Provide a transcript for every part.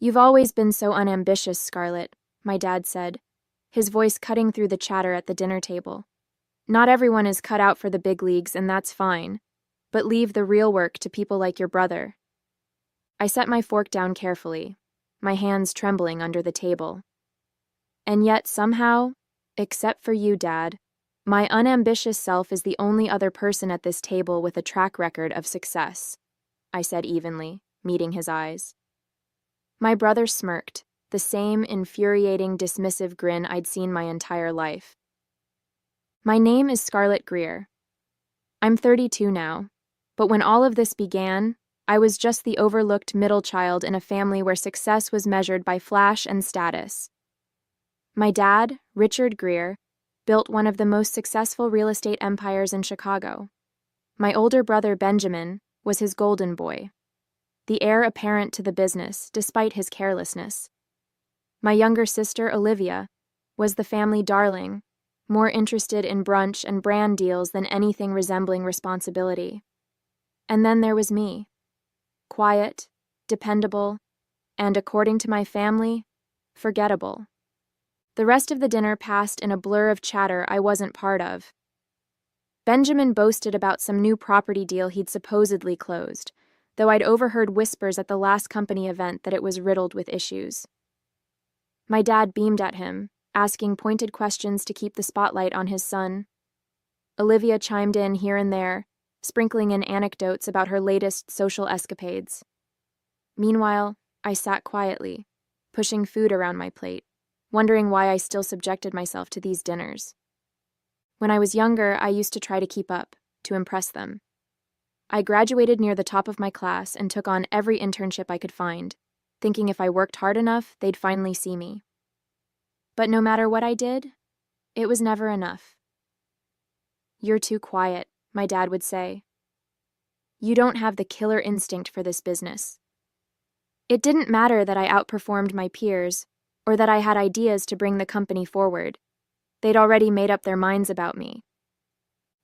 "You've always been so unambitious, Scarlett," my dad said, his voice cutting through the chatter at the dinner table. "Not everyone is cut out for the big leagues, and that's fine. But leave the real work to people like your brother." I set my fork down carefully, my hands trembling under the table. "And yet, somehow, except for you, Dad, my unambitious self is the only other person at this table with a track record of success," I said evenly, meeting his eyes. My brother smirked, the same infuriating, dismissive grin I'd seen my entire life. "My name is Scarlett Greer. I'm 32 now, but when all of this began, I was just the overlooked middle child in a family where success was measured by flash and status. My dad, Richard Greer, built one of the most successful real estate empires in Chicago. My older brother, Benjamin, was his golden boy, the heir apparent to the business despite his carelessness. My younger sister, Olivia, was the family darling, more interested in brunch and brand deals than anything resembling responsibility. And then there was me, quiet, dependable, and, according to my family, forgettable. The rest of the dinner passed in a blur of chatter I wasn't part of. Benjamin boasted about some new property deal he'd supposedly closed, though I'd overheard whispers at the last company event that it was riddled with issues. My dad beamed at him, asking pointed questions to keep the spotlight on his son. Olivia chimed in here and there, sprinkling in anecdotes about her latest social escapades. Meanwhile, I sat quietly, pushing food around my plate, wondering why I still subjected myself to these dinners. When I was younger, I used to try to keep up, to impress them. I graduated near the top of my class and took on every internship I could find, thinking if I worked hard enough, they'd finally see me. But no matter what I did, it was never enough. "You're too quiet," my dad would say. "You don't have the killer instinct for this business." It didn't matter that I outperformed my peers, or that I had ideas to bring the company forward. They'd already made up their minds about me.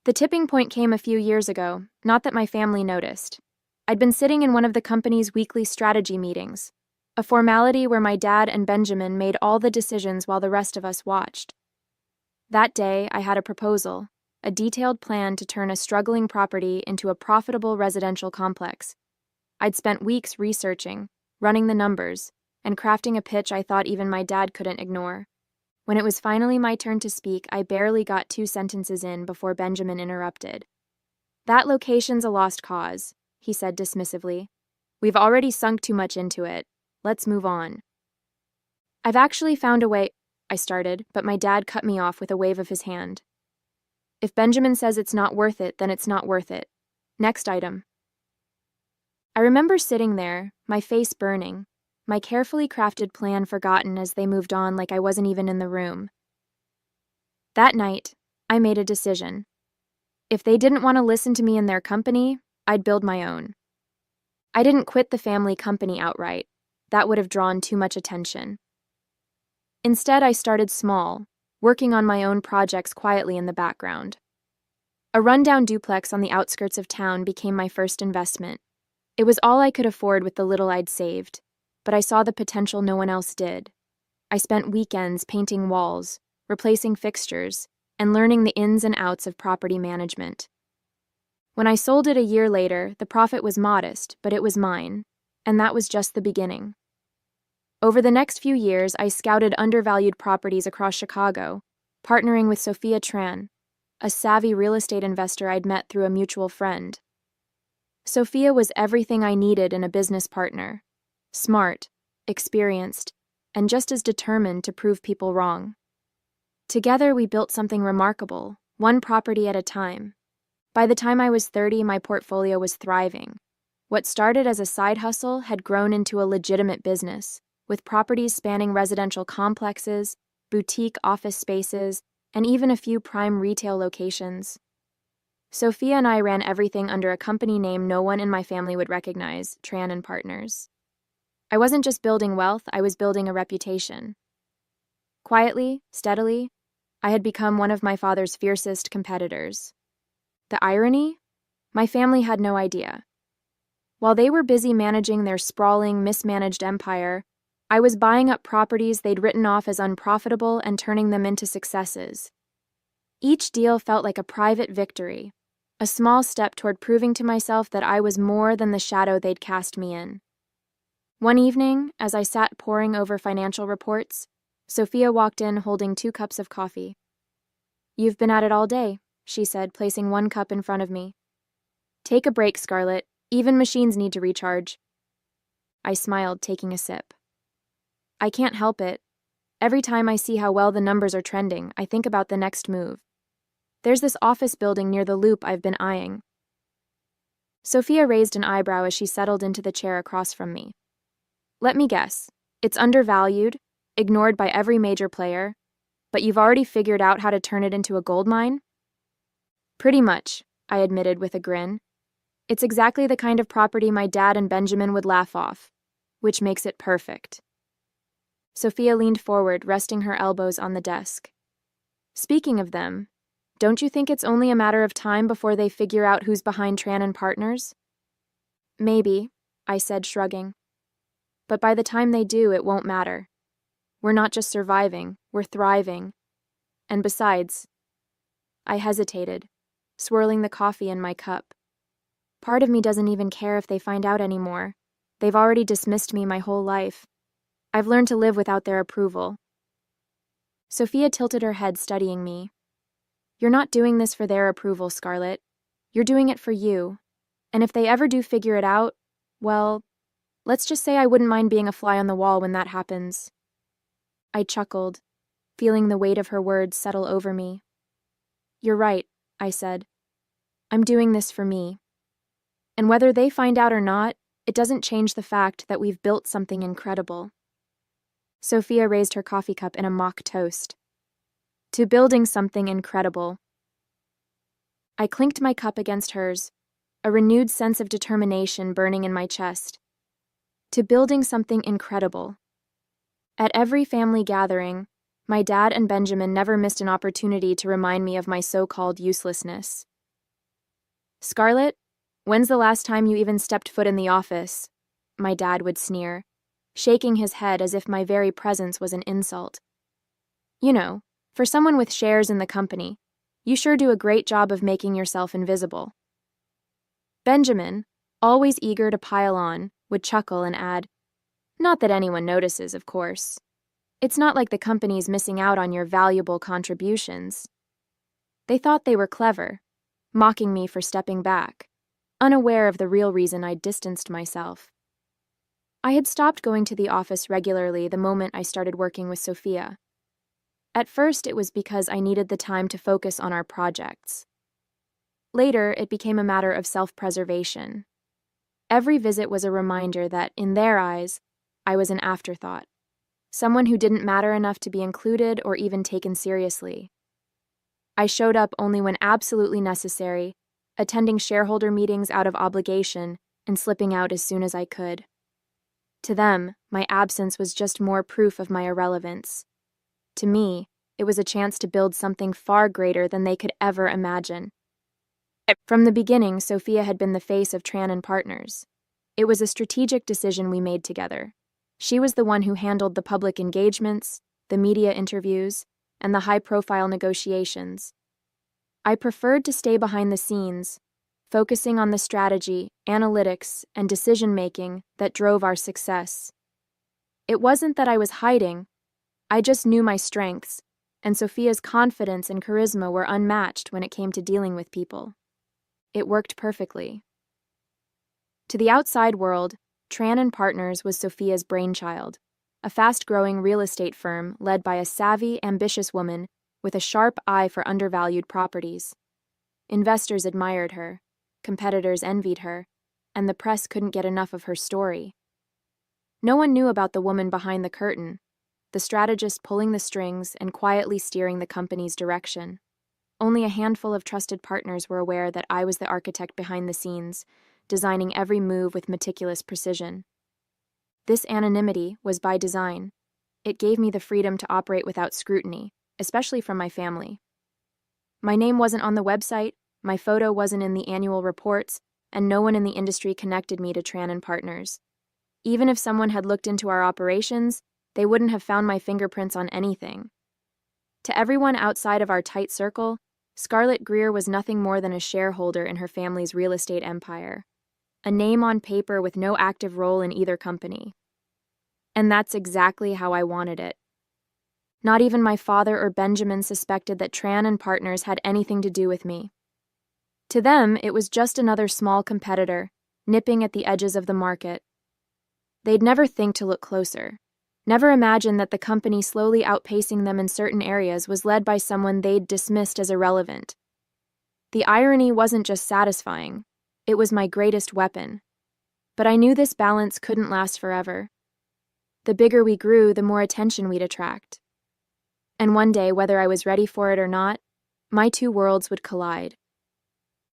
The tipping point came a few years ago, not that my family noticed. I'd been sitting in one of the company's weekly strategy meetings, a formality where my dad and Benjamin made all the decisions while the rest of us watched. That day, I had a proposal, a detailed plan to turn a struggling property into a profitable residential complex. I'd spent weeks researching, running the numbers, and crafting a pitch I thought even my dad couldn't ignore. When it was finally my turn to speak, I barely got 2 sentences in before Benjamin interrupted. "That location's a lost cause," he said dismissively. "We've already sunk too much into it. Let's move on." "I've actually found a way," I started, but my dad cut me off with a wave of his hand. "If Benjamin says it's not worth it, then it's not worth it. Next item." I remember sitting there, my face burning, my carefully crafted plan forgotten as they moved on like I wasn't even in the room. That night, I made a decision. If they didn't want to listen to me in their company, I'd build my own. I didn't quit the family company outright. That would have drawn too much attention. Instead, I started small, working on my own projects quietly in the background. A rundown duplex on the outskirts of town became my first investment. It was all I could afford with the little I'd saved, but I saw the potential no one else did. I spent weekends painting walls, replacing fixtures, and learning the ins and outs of property management. When I sold it a year later, the profit was modest, but it was mine, and that was just the beginning. Over the next few years, I scouted undervalued properties across Chicago, partnering with Sophia Tran, a savvy real estate investor I'd met through a mutual friend. Sophia was everything I needed in a business partner: smart, experienced, and just as determined to prove people wrong. Together, we built something remarkable, one property at a time. By the time I was 30, my portfolio was thriving. What started as a side hustle had grown into a legitimate business, with properties spanning residential complexes, boutique office spaces, and even a few prime retail locations. Sophia and I ran everything under a company name no one in my family would recognize, Tran and Partners. I wasn't just building wealth, I was building a reputation. Quietly, steadily, I had become one of my father's fiercest competitors. The irony? My family had no idea. While they were busy managing their sprawling, mismanaged empire, I was buying up properties they'd written off as unprofitable and turning them into successes. Each deal felt like a private victory, a small step toward proving to myself that I was more than the shadow they'd cast me in. One evening, as I sat poring over financial reports, Sophia walked in holding 2 cups of coffee. "You've been at it all day," she said, placing 1 cup in front of me. "Take a break, Scarlett. Even machines need to recharge." I smiled, taking a sip. "I can't help it. Every time I see how well the numbers are trending, I think about the next move. There's this office building near the Loop I've been eyeing." Sophia raised an eyebrow as she settled into the chair across from me. "Let me guess. It's undervalued, ignored by every major player, but you've already figured out how to turn it into a gold mine?" "Pretty much," I admitted with a grin. "It's exactly the kind of property my dad and Benjamin would laugh off, which makes it perfect." Sophia leaned forward, resting her elbows on the desk. "Speaking of them, don't you think it's only a matter of time before they figure out who's behind Tran and Partners?" "Maybe," I said, shrugging. "But by the time they do, it won't matter. We're not just surviving, we're thriving. And besides," I hesitated, swirling the coffee in my cup. "Part of me doesn't even care if they find out anymore. They've already dismissed me my whole life. I've learned to live without their approval." Sophia tilted her head, studying me. "You're not doing this for their approval, Scarlett. You're doing it for you. And if they ever do figure it out, well, let's just say I wouldn't mind being a fly on the wall when that happens." I chuckled, feeling the weight of her words settle over me. "You're right," I said. "I'm doing this for me. And whether they find out or not, it doesn't change the fact that we've built something incredible." Sophia raised her coffee cup in a mock toast. "To building something incredible." I clinked my cup against hers, a renewed sense of determination burning in my chest. To building something incredible. At every family gathering, my dad and Benjamin never missed an opportunity to remind me of my so-called uselessness. "Scarlett, when's the last time you even stepped foot in the office?" my dad would sneer, shaking his head as if my very presence was an insult. "You know, for someone with shares in the company, you sure do a great job of making yourself invisible." Benjamin, always eager to pile on, would chuckle and add, "Not that anyone notices, of course. It's not like the company's missing out on your valuable contributions." They thought they were clever, mocking me for stepping back, unaware of the real reason I'd distanced myself. I had stopped going to the office regularly the moment I started working with Sophia. At first, it was because I needed the time to focus on our projects. Later, it became a matter of self-preservation. Every visit was a reminder that, in their eyes, I was an afterthought, someone who didn't matter enough to be included or even taken seriously. I showed up only when absolutely necessary, attending shareholder meetings out of obligation and slipping out as soon as I could. To them, my absence was just more proof of my irrelevance. To me, it was a chance to build something far greater than they could ever imagine. From the beginning, Sophia had been the face of Tran and Partners. It was a strategic decision we made together. She was the one who handled the public engagements, the media interviews, and the high-profile negotiations. I preferred to stay behind the scenes, focusing on the strategy, analytics, and decision-making that drove our success. It wasn't that I was hiding. I just knew my strengths, and Sophia's confidence and charisma were unmatched when it came to dealing with people. It worked perfectly. To the outside world, Tran and Partners was Sophia's brainchild, a fast-growing real estate firm led by a savvy, ambitious woman with a sharp eye for undervalued properties. Investors admired her, competitors envied her, and the press couldn't get enough of her story. No one knew about the woman behind the curtain, the strategist pulling the strings and quietly steering the company's direction. Only a handful of trusted partners were aware that I was the architect behind the scenes, designing every move with meticulous precision. This anonymity was by design. It gave me the freedom to operate without scrutiny, especially from my family. My name wasn't on the website, my photo wasn't in the annual reports, and no one in the industry connected me to Tran and Partners. Even if someone had looked into our operations, they wouldn't have found my fingerprints on anything. To everyone outside of our tight circle, Scarlett Greer was nothing more than a shareholder in her family's real estate empire, a name on paper with no active role in either company. And that's exactly how I wanted it. Not even my father or Benjamin suspected that Tran and Partners had anything to do with me. To them, it was just another small competitor, nipping at the edges of the market. They'd never think to look closer, never imagine that the company slowly outpacing them in certain areas was led by someone they'd dismissed as irrelevant. The irony wasn't just satisfying, it was my greatest weapon. But I knew this balance couldn't last forever. The bigger we grew, the more attention we'd attract. And one day, whether I was ready for it or not, my two worlds would collide.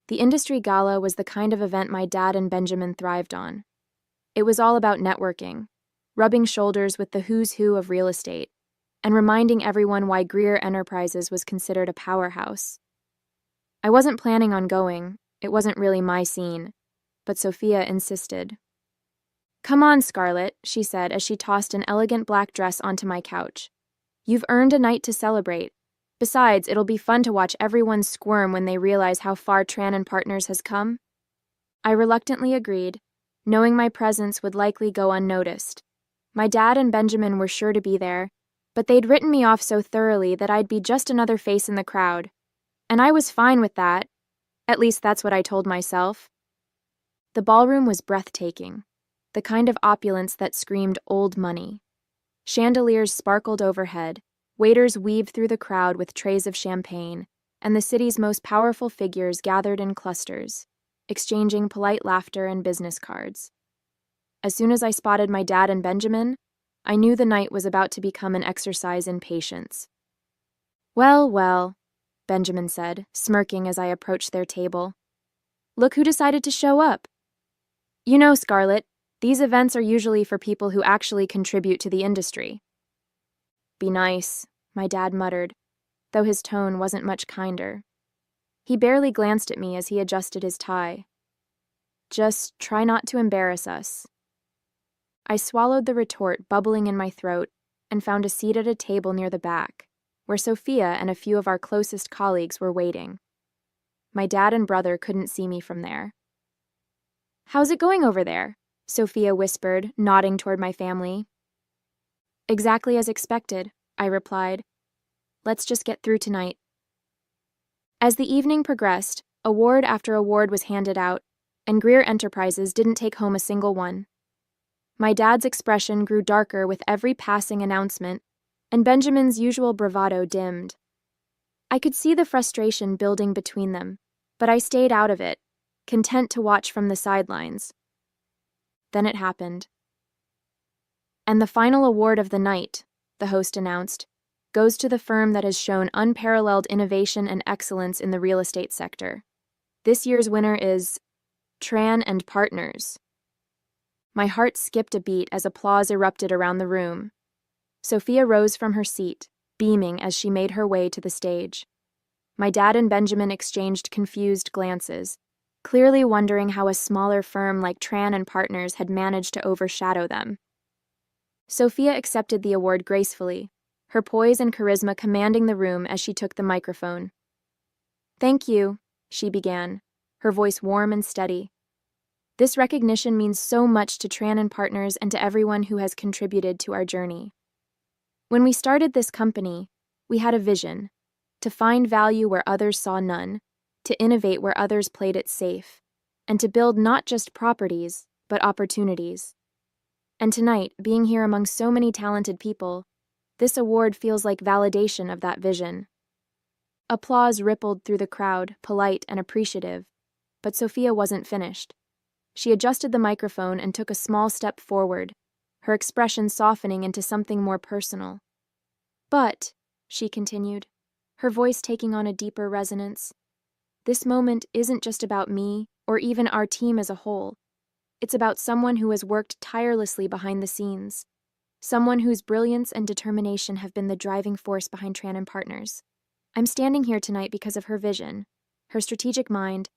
The industry gala was the kind of event my dad and Benjamin thrived on. It was all about networking, rubbing shoulders with the who's who of real estate, and reminding everyone why Greer Enterprises was considered a powerhouse. I wasn't planning on going, it wasn't really my scene, but Sophia insisted. "Come on, Scarlett," she said as she tossed an elegant black dress onto my couch. "You've earned a night to celebrate. Besides, it'll be fun to watch everyone squirm when they realize how far Tran and Partners has come." I reluctantly agreed, knowing my presence would likely go unnoticed. My dad and Benjamin were sure to be there, but they'd written me off so thoroughly that I'd be just another face in the crowd. And I was fine with that. At least that's what I told myself. The ballroom was breathtaking, the kind of opulence that screamed old money. Chandeliers sparkled overhead, waiters weaved through the crowd with trays of champagne, and the city's most powerful figures gathered in clusters, exchanging polite laughter and business cards. As soon as I spotted my dad and Benjamin, I knew the night was about to become an exercise in patience. "Well, well," Benjamin said, smirking as I approached their table. "Look who decided to show up. You know, Scarlett, these events are usually for people who actually contribute to the industry." "Be nice," my dad muttered, though his tone wasn't much kinder. He barely glanced at me as he adjusted his tie. "Just try not to embarrass us." I swallowed the retort bubbling in my throat and found a seat at a table near the back, where Sophia and a few of our closest colleagues were waiting. My dad and brother couldn't see me from there. "How's it going over there?" Sophia whispered, nodding toward my family. "Exactly as expected," I replied. "Let's just get through tonight." As the evening progressed, award after award was handed out, and Greer Enterprises didn't take home a single one. My dad's expression grew darker with every passing announcement, and Benjamin's usual bravado dimmed. I could see the frustration building between them, but I stayed out of it, content to watch from the sidelines. Then it happened. "And the final award of the night," the host announced, "goes to the firm that has shown unparalleled innovation and excellence in the real estate sector. This year's winner is Tran and Partners." My heart skipped a beat as applause erupted around the room. Sophia rose from her seat, beaming as she made her way to the stage. My dad and Benjamin exchanged confused glances, clearly wondering how a smaller firm like Tran and Partners had managed to overshadow them. Sophia accepted the award gracefully, her poise and charisma commanding the room as she took the microphone. "Thank you," she began, her voice warm and steady. "This recognition means so much to Tran and Partners and to everyone who has contributed to our journey. When we started this company, we had a vision: to find value where others saw none, to innovate where others played it safe, and to build not just properties, but opportunities. And tonight, being here among so many talented people, this award feels like validation of that vision." Applause rippled through the crowd, polite and appreciative, but Sophia wasn't finished. She adjusted the microphone and took a small step forward, her expression softening into something more personal. "But," she continued, her voice taking on a deeper resonance, "this moment isn't just about me or even our team as a whole. It's about someone who has worked tirelessly behind the scenes, someone whose brilliance and determination have been the driving force behind Tran and Partners. I'm standing here tonight because of her vision, her strategic mind,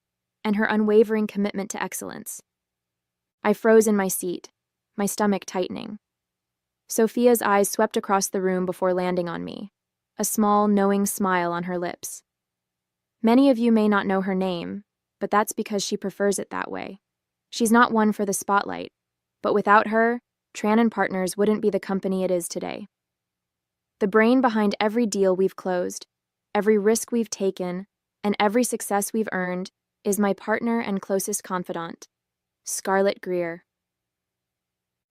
and her unwavering commitment to excellence." I froze in my seat, my stomach tightening. Sophia's eyes swept across the room before landing on me, a small, knowing smile on her lips. Many of you may not know her name, but that's because she prefers it that way. She's not one for the spotlight, but without her, Tran & Partners wouldn't be the company it is today. The brain behind every deal we've closed, every risk we've taken, and every success we've earned is my partner and closest confidant, Scarlett Greer.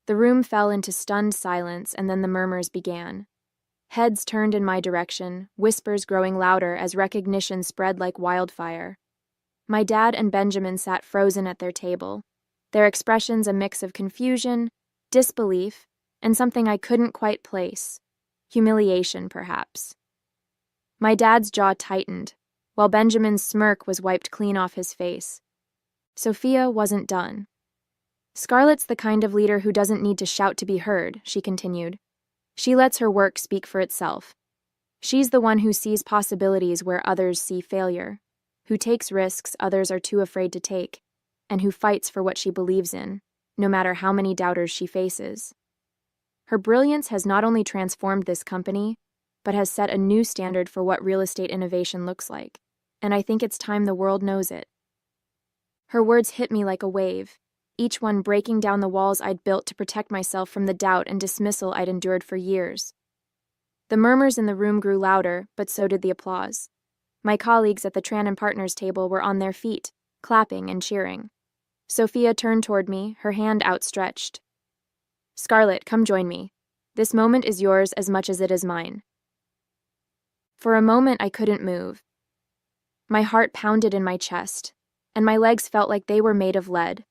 The room fell into stunned silence, and then the murmurs began. Heads turned in my direction, whispers growing louder as recognition spread like wildfire. My dad and Benjamin sat frozen at their table, their expressions a mix of confusion, disbelief, and something I couldn't quite place. Humiliation, perhaps. My dad's jaw tightened, while Benjamin's smirk was wiped clean off his face. Sophia wasn't done. Scarlett's the kind of leader who doesn't need to shout to be heard, she continued. She lets her work speak for itself. She's the one who sees possibilities where others see failure, who takes risks others are too afraid to take, and who fights for what she believes in, no matter how many doubters she faces. Her brilliance has not only transformed this company, but has set a new standard for what real estate innovation looks like, and I think it's time the world knows it. Her words hit me like a wave, each one breaking down the walls I'd built to protect myself from the doubt and dismissal I'd endured for years. The murmurs in the room grew louder, but so did the applause. My colleagues at the Tran & Partners table were on their feet, clapping and cheering. Sophia turned toward me, her hand outstretched. Scarlett, come join me. This moment is yours as much as it is mine. For a moment I couldn't move. My heart pounded in my chest, and my legs felt like they were made of lead.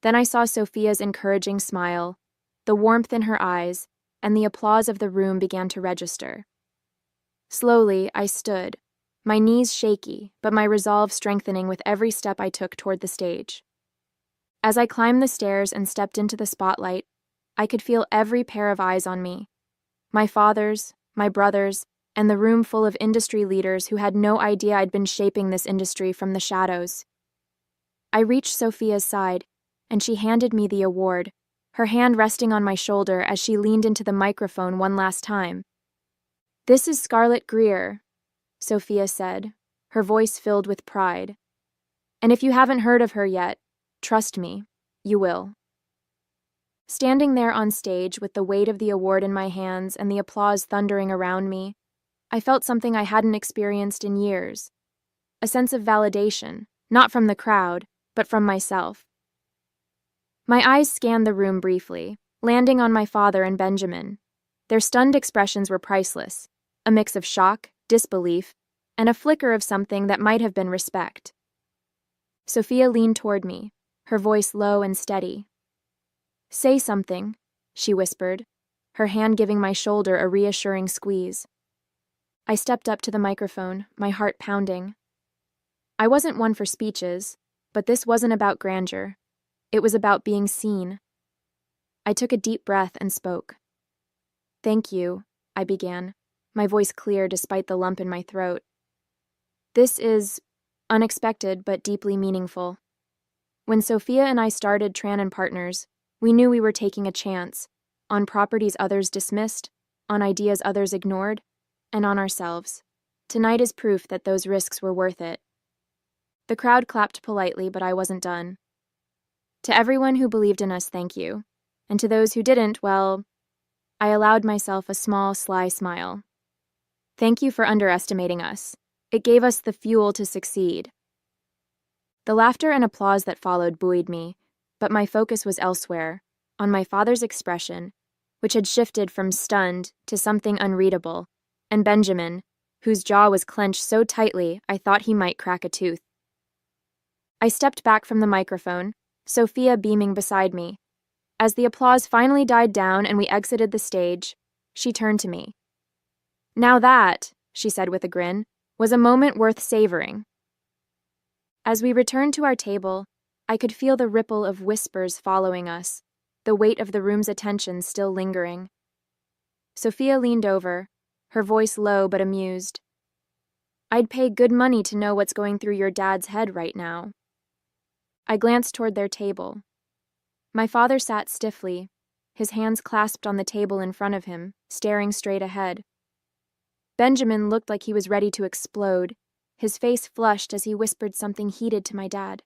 Then I saw Sophia's encouraging smile, the warmth in her eyes, and the applause of the room began to register. Slowly, I stood, my knees shaky, but my resolve strengthening with every step I took toward the stage. As I climbed the stairs and stepped into the spotlight, I could feel every pair of eyes on me. My father's, my brother's, and the room full of industry leaders who had no idea I'd been shaping this industry from the shadows. I reached Sophia's side, and she handed me the award, her hand resting on my shoulder as she leaned into the microphone one last time. This is Scarlett Greer, Sophia said, her voice filled with pride. And if you haven't heard of her yet, trust me, you will. Standing there on stage with the weight of the award in my hands and the applause thundering around me, I felt something I hadn't experienced in years. A sense of validation, not from the crowd, but from myself. My eyes scanned the room briefly, landing on my father and Benjamin. Their stunned expressions were priceless, a mix of shock, disbelief, and a flicker of something that might have been respect. Sophia leaned toward me, her voice low and steady. Say something, she whispered, her hand giving my shoulder a reassuring squeeze. I stepped up to the microphone, my heart pounding. I wasn't one for speeches, but this wasn't about grandeur. It was about being seen. I took a deep breath and spoke. Thank you, I began, my voice clear despite the lump in my throat. This is unexpected but deeply meaningful. When Sophia and I started Tran & Partners, we knew we were taking a chance, on properties others dismissed, on ideas others ignored, and on ourselves. Tonight is proof that those risks were worth it. The crowd clapped politely, but I wasn't done. To everyone who believed in us, thank you. And to those who didn't, well, I allowed myself a small, sly smile. Thank you for underestimating us. It gave us the fuel to succeed. The laughter and applause that followed buoyed me, but my focus was elsewhere, on my father's expression, which had shifted from stunned to something unreadable, and Benjamin, whose jaw was clenched so tightly I thought he might crack a tooth. I stepped back from the microphone, Sophia beaming beside me. As the applause finally died down and we exited the stage, she turned to me. Now that, she said with a grin, was a moment worth savoring. As we returned to our table, I could feel the ripple of whispers following us, the weight of the room's attention still lingering. Sophia leaned over, her voice low but amused. I'd pay good money to know what's going through your dad's head right now. I glanced toward their table. My father sat stiffly, his hands clasped on the table in front of him, staring straight ahead. Benjamin looked like he was ready to explode, his face flushed as he whispered something heated to my dad.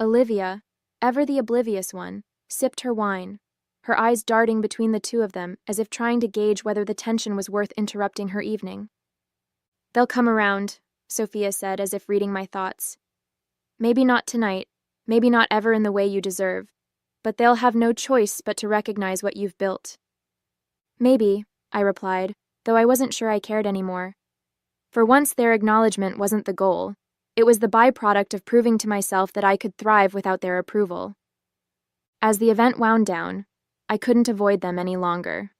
Olivia, ever the oblivious one, sipped her wine, her eyes darting between the two of them as if trying to gauge whether the tension was worth interrupting her evening. "They'll come around," Sophia said, as if reading my thoughts. "Maybe not tonight, maybe not ever in the way you deserve, but they'll have no choice but to recognize what you've built." "Maybe," I replied, though I wasn't sure I cared anymore. For once, their acknowledgement wasn't the goal. It was the byproduct of proving to myself that I could thrive without their approval. As the event wound down, I couldn't avoid them any longer.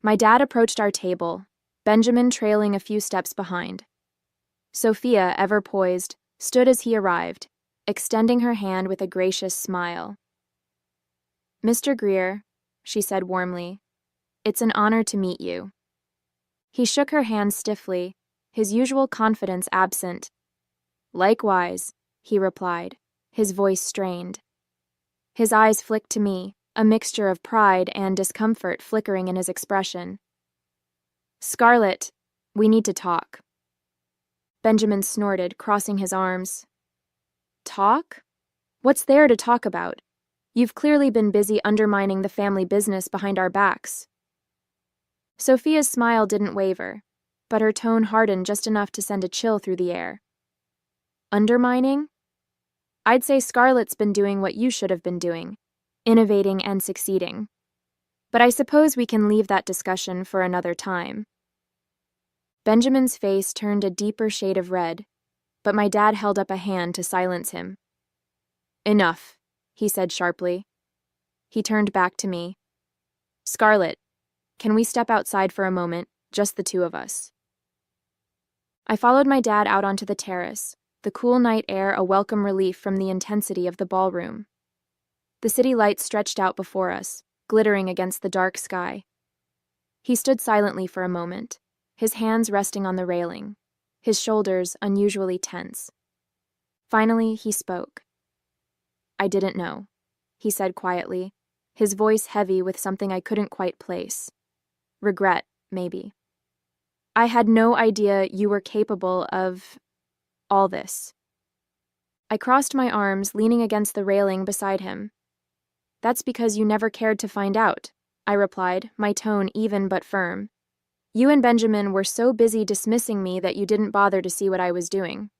My dad approached our table, Benjamin trailing a few steps behind. Sophia, ever poised, stood as he arrived, extending her hand with a gracious smile. "Mr. Greer," she said warmly, "it's an honor to meet you." He shook her hand stiffly, his usual confidence absent. "Likewise," he replied, his voice strained. His eyes flicked to me, a mixture of pride and discomfort flickering in his expression. "Scarlett, we need to talk." Benjamin snorted, crossing his arms. "Talk? What's there to talk about? You've clearly been busy undermining the family business behind our backs." Sophia's smile didn't waver, but her tone hardened just enough to send a chill through the air. "Undermining? I'd say Scarlett's been doing what you should have been doing, innovating and succeeding. But I suppose we can leave that discussion for another time." Benjamin's face turned a deeper shade of red, but my dad held up a hand to silence him. "Enough," he said sharply. He turned back to me. "Scarlett, can we step outside for a moment, just the two of us?" I followed my dad out onto the terrace, the cool night air a welcome relief from the intensity of the ballroom. The city lights stretched out before us, glittering against the dark sky. He stood silently for a moment, his hands resting on the railing, his shoulders unusually tense. Finally, he spoke. "I didn't know," he said quietly, his voice heavy with something I couldn't quite place. Regret, maybe. "I had no idea you were capable of all this." I crossed my arms, leaning against the railing beside him. "That's because you never cared to find out," I replied, my tone even but firm. "You and Benjamin were so busy dismissing me that you didn't bother to see what I was doing.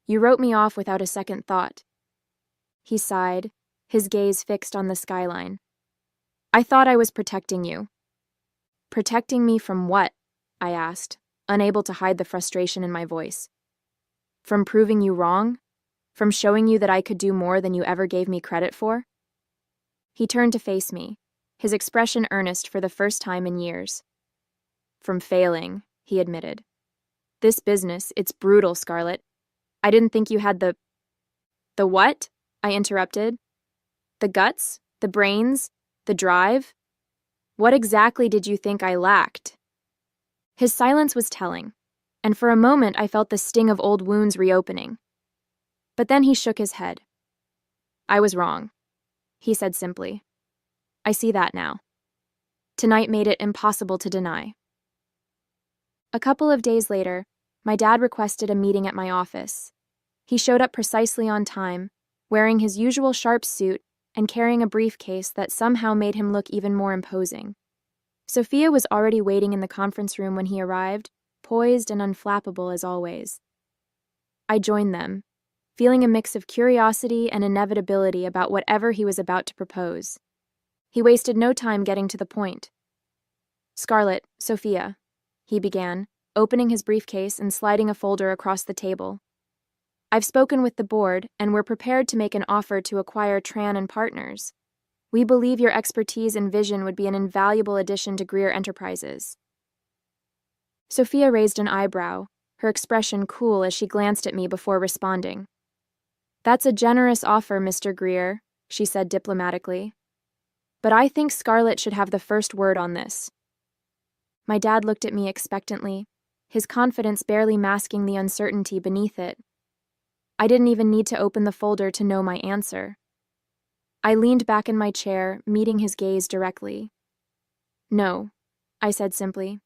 You wrote me off without a second thought." He sighed, his gaze fixed on the skyline. "I thought I was protecting you." "Protecting me from what?" I asked, unable to hide the frustration in my voice. "From proving you wrong? From showing you that I could do more than you ever gave me credit for?" He turned to face me, his expression earnest for the first time in years. "From failing," he admitted. "This business, it's brutal, Scarlett. I didn't think you had the what?" I interrupted. "The guts? The brains? The drive? What exactly did you think I lacked?" His silence was telling, and for a moment I felt the sting of old wounds reopening. But then he shook his head. "I was wrong," he said simply. "I see that now. Tonight made it impossible to deny." A couple of days later, my dad requested a meeting at my office. He showed up precisely on time, wearing his usual sharp suit and carrying a briefcase that somehow made him look even more imposing. Sophia was already waiting in the conference room when he arrived, poised and unflappable as always. I joined them, feeling a mix of curiosity and inevitability about whatever he was about to propose. He wasted no time getting to the point. "Scarlett, Sophia," he began, opening his briefcase and sliding a folder across the table. "I've spoken with the board, and we're prepared to make an offer to acquire Tran and Partners. We believe your expertise and vision would be an invaluable addition to Greer Enterprises." Sophia raised an eyebrow, her expression cool as she glanced at me before responding. "That's a generous offer, Mr. Greer," she said diplomatically. "But I think Scarlett should have the first word on this." My dad looked at me expectantly, his confidence barely masking the uncertainty beneath it. I didn't even need to open the folder to know my answer. I leaned back in my chair, meeting his gaze directly. No, I said simply.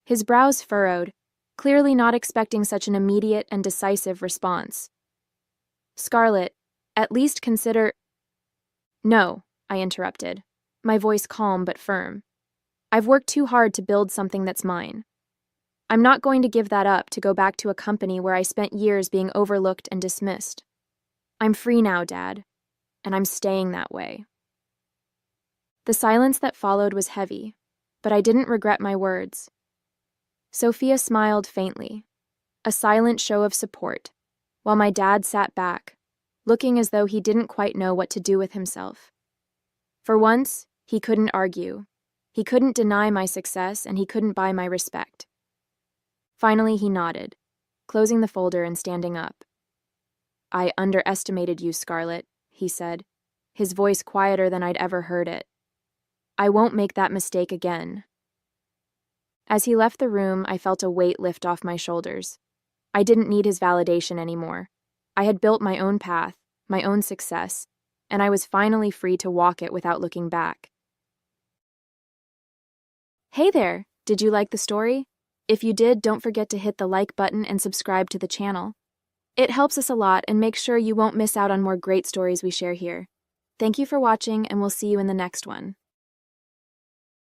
His brows furrowed, clearly not expecting such an immediate and decisive response. Scarlett, at least consider— No, I interrupted, my voice calm but firm. I've worked too hard to build something that's mine. I'm not going to give that up to go back to a company where I spent years being overlooked and dismissed. I'm free now, Dad, and I'm staying that way. The silence that followed was heavy, but I didn't regret my words. Sophia smiled faintly, a silent show of support, while my dad sat back, looking as though he didn't quite know what to do with himself. For once, he couldn't argue. He couldn't deny my success, and he couldn't buy my respect. Finally, he nodded, closing the folder and standing up. I underestimated you, Scarlett, he said, his voice quieter than I'd ever heard it. I won't make that mistake again. As he left the room, I felt a weight lift off my shoulders. I didn't need his validation anymore. I had built my own path, my own success, and I was finally free to walk it without looking back. Hey there! Did you like the story? If you did, don't forget to hit the like button and subscribe to the channel. It helps us a lot and makes sure you won't miss out on more great stories we share here. Thank you for watching, and we'll see you in the next one.